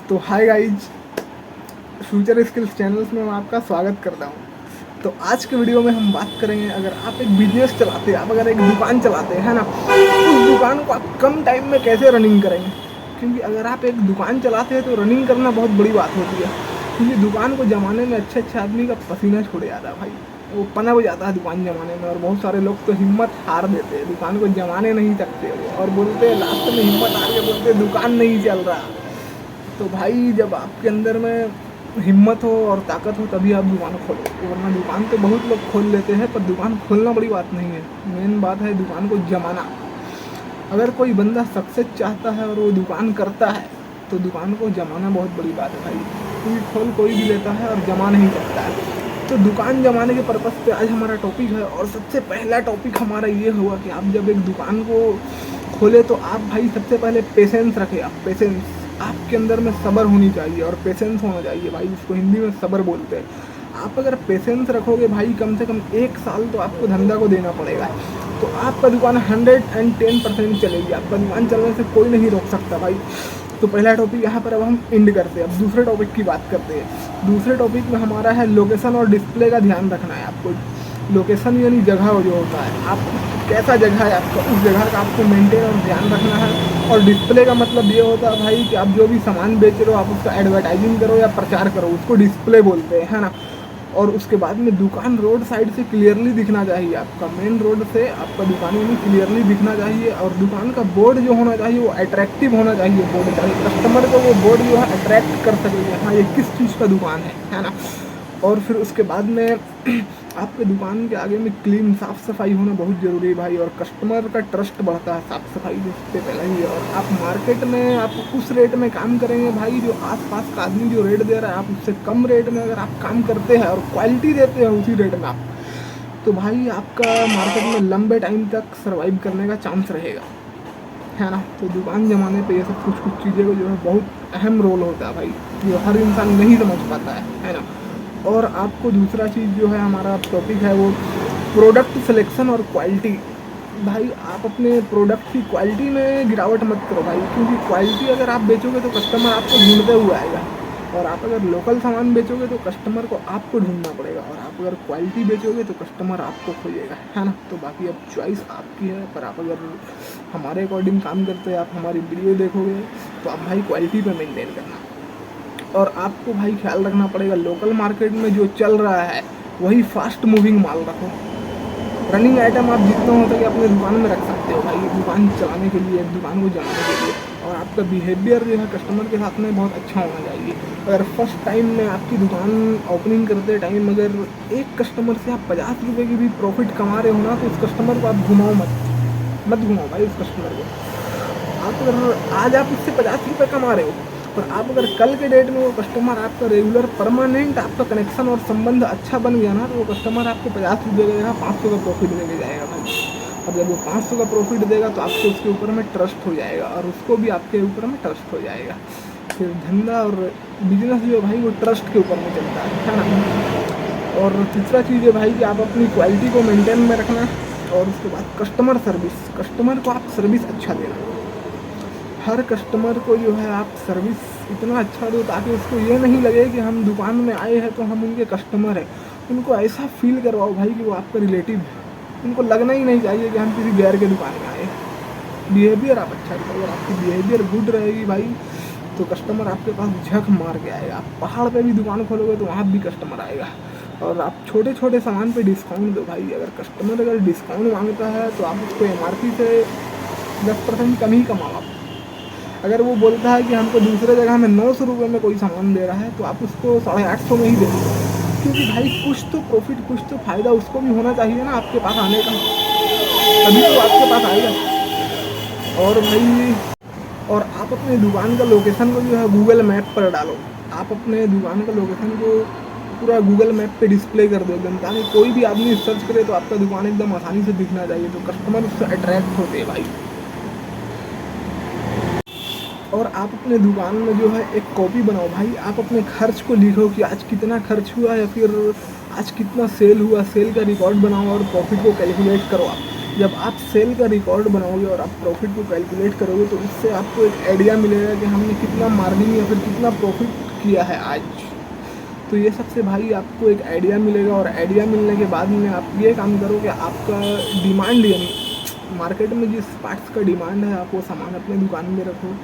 तो hi guys, future skills channels में मैं आपका स्वागत करता हूँ। तो आज के वीडियो में हम बात करेंगे, अगर आप एक बिजनेस चलाते हैं, आप अगर एक दुकान चलाते हैं ना, उस दुकान को आप कम टाइम में कैसे रनिंग करेंगे। क्योंकि अगर आप एक दुकान चलाते हैं तो रनिंग करना बहुत बड़ी बात होती है। क्योंकि दुकान को जमाने में अच्छे अच्छे आदमी का पसीना छूट जाता है भाई, वो पनप जाता है दुकान जमाने में। और बहुत सारे लोग तो हिम्मत हार देते हैं, दुकान को जमाने नहीं सकते वो, और बोलते हैं लास्ट में हिम्मत हार के बोलते हैं दुकान नहीं चल रहा। तो भाई जब आपके अंदर में हिम्मत हो और ताकत हो तभी आप दुकान खोलो, वरना दुकान तो बहुत लोग खोल लेते हैं, पर दुकान खोलना बड़ी बात नहीं है। मेन बात है दुकान को जमाना। अगर कोई बंदा सक्सेस चाहता है और वो दुकान करता है तो दुकान को जमाना बहुत बड़ी बात है भाई। क्योंकि खोल कोई भी लेता है और जमा नहीं सकता है। तो दुकान जमाने के पर्पज़ पे आज हमारा टॉपिक है, और सबसे पहला टॉपिक हमारा ये हुआ कि आप जब एक दुकान को खोले तो आप भाई सबसे पहले पेशेंस रखें। आप पेशेंस, आपके अंदर में सब्र होनी चाहिए और पेशेंस होना चाहिए भाई, जिसको हिंदी में सब्र बोलते हैं। आप अगर पेशेंस रखोगे भाई, कम से कम 1 साल तो आपको धंधा को देना पड़ेगा, तो आपका दुकान 110% चलेगी। आपका दुकान चलने से कोई नहीं रोक सकता भाई। तो पहला टॉपिक यहाँ पर अब हम एंड करते हैं। अब दूसरे टॉपिक की बात करते हैं। दूसरे टॉपिक में हमारा है लोकेशन और डिस्प्ले का ध्यान रखना है आपको। लोकेशन यानी जगह जो होता है, आप कैसा जगह है आपका, उस जगह का आपको मेंटेन और ध्यान रखना है। और डिस्प्ले का मतलब ये होता है भाई कि आप जो भी सामान बेच रहे हो आप उसका एडवर्टाइजिंग करो या प्रचार करो, उसको डिस्प्ले बोलते हैं, है ना। और उसके बाद में दुकान रोड साइड से क्लियरली दिखना चाहिए। आपका मेन रोड से आपका दुकान में क्लियरली दिखना चाहिए। और दुकान का बोर्ड जो होना चाहिए वो अट्रैक्टिव होना चाहिए। बोर्ड चाहिए कस्टमर को, वो बोर्ड जो है अट्रैक्ट कर सके, हाँ ये किस चीज़ का दुकान है ना। और फिर उसके बाद में आपके दुकान के आगे में क्लीन साफ़ सफाई होना बहुत ज़रूरी है भाई। और कस्टमर का ट्रस्ट बढ़ता है साफ़ सफाई सबसे पहले ही। और आप मार्केट में आप उस रेट में काम करेंगे भाई, जो आसपास का आदमी जो रेट दे रहा है आप उससे कम रेट में अगर आप काम करते हैं और क्वालिटी देते हैं उसी रेट में आप, तो भाई आपका मार्केट में लंबे टाइम तक सर्वाइव करने का चांस रहेगा, है ना। तो दुकान जमाने पे ये सब कुछ चीज़ें को जो है बहुत अहम रोल होता है भाई, जो हर इंसान नहीं समझ पाता है ना। और आपको दूसरा चीज़ जो है हमारा टॉपिक है वो प्रोडक्ट सिलेक्शन और क्वालिटी। भाई आप अपने प्रोडक्ट की क्वालिटी में गिरावट मत करो भाई, क्योंकि क्वालिटी अगर आप बेचोगे तो कस्टमर आपको ढूंढते हुए आएगा। और आप अगर लोकल सामान बेचोगे तो कस्टमर को आपको ढूंढना पड़ेगा, और आप अगर क्वालिटी बेचोगे तो कस्टमर आपको खोजेगा, है ना। तो बाकी अब चॉइस आपकी है, पर आप अगर हमारे अकॉर्डिंग काम करते हैं, आप हमारी वीडियो देखोगे तो आप भाई क्वालिटी पे मेंटेन करना। और आपको भाई ख्याल रखना पड़ेगा, लोकल मार्केट में जो चल रहा है वही फास्ट मूविंग माल रखो। रनिंग आइटम आप जितना हो सके अपने दुकान में रख सकते हो भाई, दुकान चलाने के लिए, दुकान को जमाने के लिए। और आपका बिहेवियर जो है कस्टमर के साथ में बहुत अच्छा होना चाहिए। अगर फर्स्ट टाइम में आपकी दुकान ओपनिंग करते टाइम अगर एक कस्टमर से आप 50 रुपये की भी प्रॉफिट कमा रहे हो ना, तो उस कस्टमर को आप घुमाओ मत घुमाओ भाई उस कस्टमर को। आप अगर आज आप उससे 50 रुपये कमा रहे हो, और आप अगर कल के डेट में वो कस्टमर आपका रेगुलर परमानेंट आपका कनेक्शन और संबंध अच्छा बन गया ना, तो वो कस्टमर आपको 50 रुपये की जगह 500 का प्रॉफिट देके जाएगा भाई। और जब वो 500 का प्रॉफिट देगा तो आपको उसके ऊपर में ट्रस्ट हो जाएगा, और उसको भी आपके ऊपर में ट्रस्ट हो जाएगा। फिर धंधा और बिजनेस जो है भाई वो ट्रस्ट के ऊपर में चलता है ना। और तीसरा चीज़ है भाई कि आप अपनी क्वालिटी को मेंटेन में रखना। और उसके बाद कस्टमर सर्विस, कस्टमर को आप सर्विस अच्छा देना। हर कस्टमर को जो है आप सर्विस इतना अच्छा दो ताकि उसको ये नहीं लगे कि हम दुकान में आए हैं तो हम उनके कस्टमर हैं। उनको ऐसा फील करवाओ भाई कि वो आपका रिलेटिव है। उनको लगना ही नहीं चाहिए कि हम किसी गैर के दुकान में आए हैं। बिहेवियर आप अच्छा करो, अगर आपकी बिहेवियर गुड रहेगी भाई तो कस्टमर आपके पास झक मार के आएगा। आप पहाड़ पे भी दुकान खोलोगे तो वहाँ भी कस्टमर आएगा। और आप छोटे छोटे सामान पे डिस्काउंट दो भाई। अगर कस्टमर अगर डिस्काउंट मांगता है तो आप उसको MRP से 10% कम ही कमाओ आप। अगर वो बोलता है कि हमको दूसरे जगह में 900 रुपये में कोई सामान दे रहा है तो आप उसको 850 में ही दे दो। क्योंकि भाई कुछ तो प्रॉफिट, कुछ तो फ़ायदा उसको भी होना चाहिए ना आपके पास आने का, तभी तो आपके पास आएगा। और भाई, और आप अपने दुकान का लोकेशन को जो है गूगल मैप पर डालो। आप अपने दुकान का लोकेशन को पूरा गूगल मैप पे डिस्प्ले कर दो एकदम, ताकि कोई भी आदमी सर्च करे तो आपका दुकान एकदम आसानी से दिखना चाहिए, तो कस्टमर उससे अट्रैक्ट होते हैं भाई। और आप अपने दुकान में जो है एक कॉपी बनाओ भाई। आप अपने खर्च को लिखो कि आज कितना खर्च हुआ या फिर आज कितना सेल हुआ, सेल का रिकॉर्ड बनाओ और प्रॉफिट को कैलकुलेट करो आप। जब आप सेल का रिकॉर्ड बनाओगे और आप प्रॉफिट को कैलकुलेट करोगे तो इससे आपको एक आइडिया मिलेगा कि हमने कितना मार्जिन या फिर कितना प्रॉफिट किया है आज। तो ये सबसे भाई आपको एक आइडिया मिलेगा, और आइडिया मिलने के बाद में आप ये काम करो कि आपका डिमांड, यानी मार्केट में जिस पार्ट्स का डिमांड है आप वो सामान अपने दुकान में रखो।